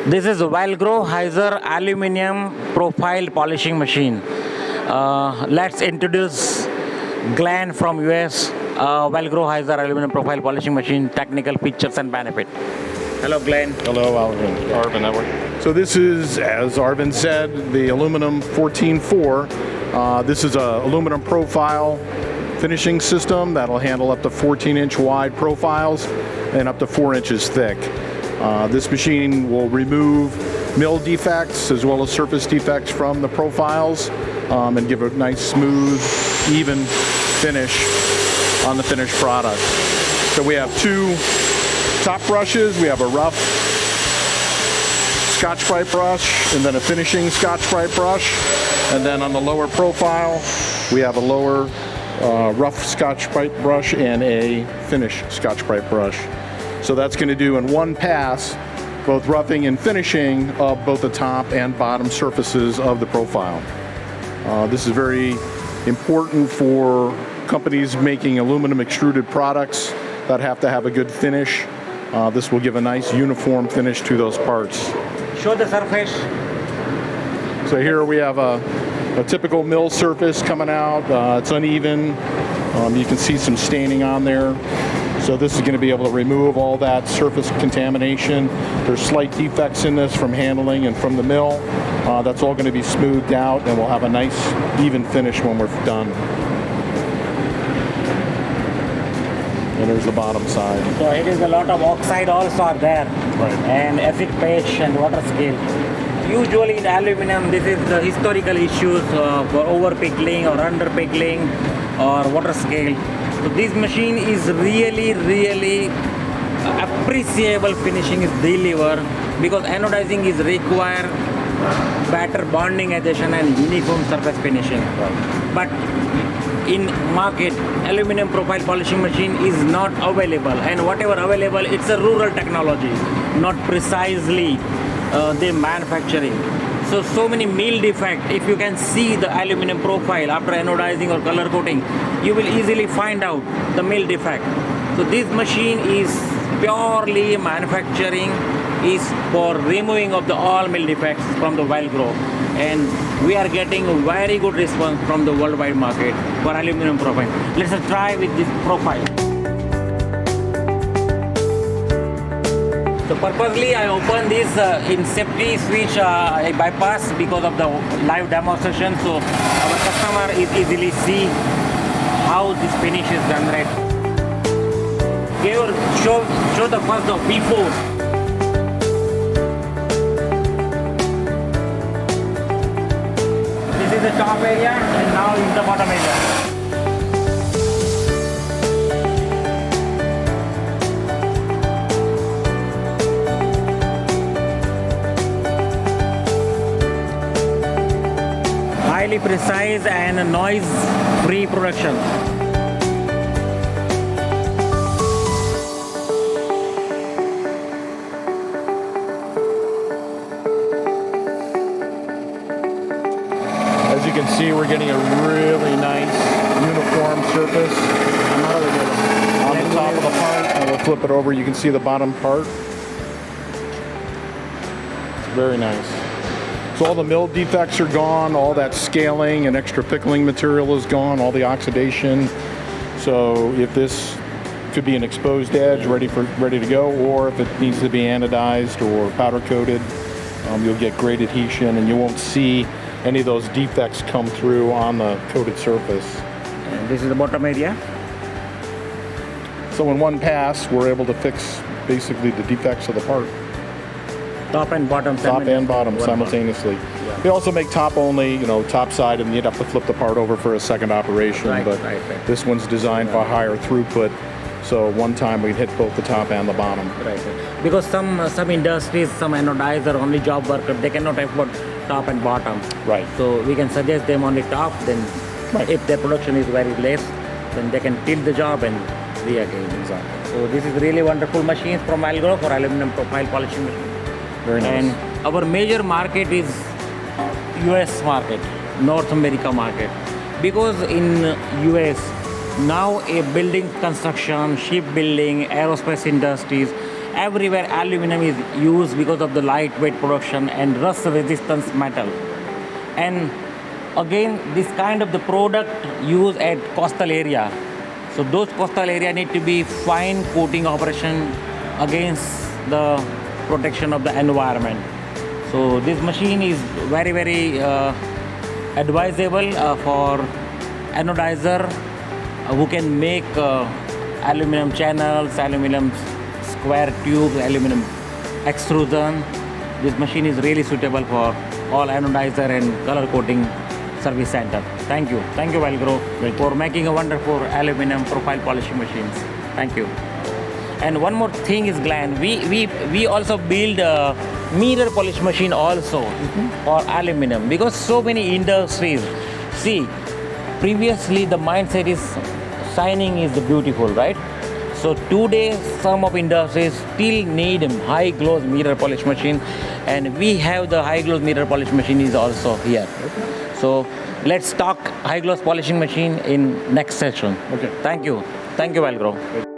This is a Valgro Heiser aluminum profile polishing machine. Let's introduce Glenn from US. Valgro Heiser aluminum profile polishing machine, technical features and benefit. Hello, Glenn. Hello, Arvind. How are you? So this is, as Arvind said, the aluminum 14.4. This is a aluminum profile finishing system that'll handle up to 14-inch wide profiles and up to 4 inches thick. This machine will remove mill defects as well as surface defects from the profiles and give a nice, smooth, even finish on the finished product. So we have two top brushes. We have a rough Scotch-Brite brush and then a finishing Scotch-Brite brush. And then on the lower profile, we have a lower rough Scotch-Brite brush and a finish Scotch-Brite brush. So that's going to do in one pass both roughing and finishing of both the top and bottom surfaces of the profile. This is very important for companies making aluminum extruded products that have to have a good finish. This will give a nice uniform finish to those parts. Show the surface. So here we have a typical mill surface coming out. It's uneven. You can see some staining on there. So this is going to be able to remove all that surface contamination. There's slight defects in this from handling and from the mill. That's all going to be smoothed out and we'll have a nice even finish when we're done. And there's the bottom side. So it is a lot of oxide also are there. Right. And acid patch and water scale. Usually in aluminum, this is the historical issues for over pickling or under pickling or water scale. So this machine is really appreciable finishing is delivered because anodizing is require better bonding adhesion and uniform surface finishing. Right. But in market, aluminum profile polishing machine is not available, and whatever available, it's a rural technology, not precisely the manufacturing. So many mill defect. If you can see the aluminum profile after anodizing or color coating, you will easily find out the mill defect. So this machine is purely manufacturing, is for removing of the all mill defects from the Valgro, and we are getting a very good response from the worldwide market for aluminum profile. Let's try with this profile. So purposely I opened this in safety switch I bypass because of the live demonstration, so our customer is easily see how this finish is done right. Show the first the before. This is the top area and now is the bottom area. Highly precise and noise-free production. As you can see, we're getting a really nice uniform surface on the top of the part, and we'll flip it over. You can see the bottom part. It's very nice. So all the mill defects are gone, all that scaling and extra pickling material is gone, all the oxidation. So if this could be an exposed edge ready to go, or if it needs to be anodized or powder coated, you'll get great adhesion and you won't see any of those defects come through on the coated surface. And this is the bottom area. So in one pass, we're able to fix basically the defects of the part. Top and bottom. Top and bottom simultaneously. Yeah. We also make top only, top side, and you'd have to flip the part over for a second operation. Right, but right. This one's designed for higher throughput. So one time we'd hit both the top and the bottom. Right. Because some industries, some anodizer, only job worker, they cannot afford top and bottom. Right. So we can suggest them only top. Then, Right. if their production is very less, then they can tilt the job and re-again. Exactly. So this is really wonderful machines from Valgro for aluminum profile polishing machine. Very nice. And our major market is US market, North America market, because in US now a building construction, shipbuilding, aerospace industries, Everywhere aluminum is used because of the lightweight production and rust resistance metal. And again, this kind of the product used at coastal area. So those coastal area need to be fine coating operation against the protection of the environment. So this machine is very, very advisable for anodizer who can make aluminum channels, aluminum square tubes, aluminum extrusion. This machine is really suitable for all anodizer and color coating service center. Thank you, Valgro, for making a wonderful aluminum profile polishing machines. Thank you. And one more thing is, Glenn, we also build a mirror polish machine also for aluminum, because so many industries, see, previously the mindset is shining is beautiful, right? So today some of industries still need high gloss mirror polish machine, and we have the high gloss mirror polish machine is also here. So let's talk high gloss polishing machine in next session. Okay. Thank you, Valgro.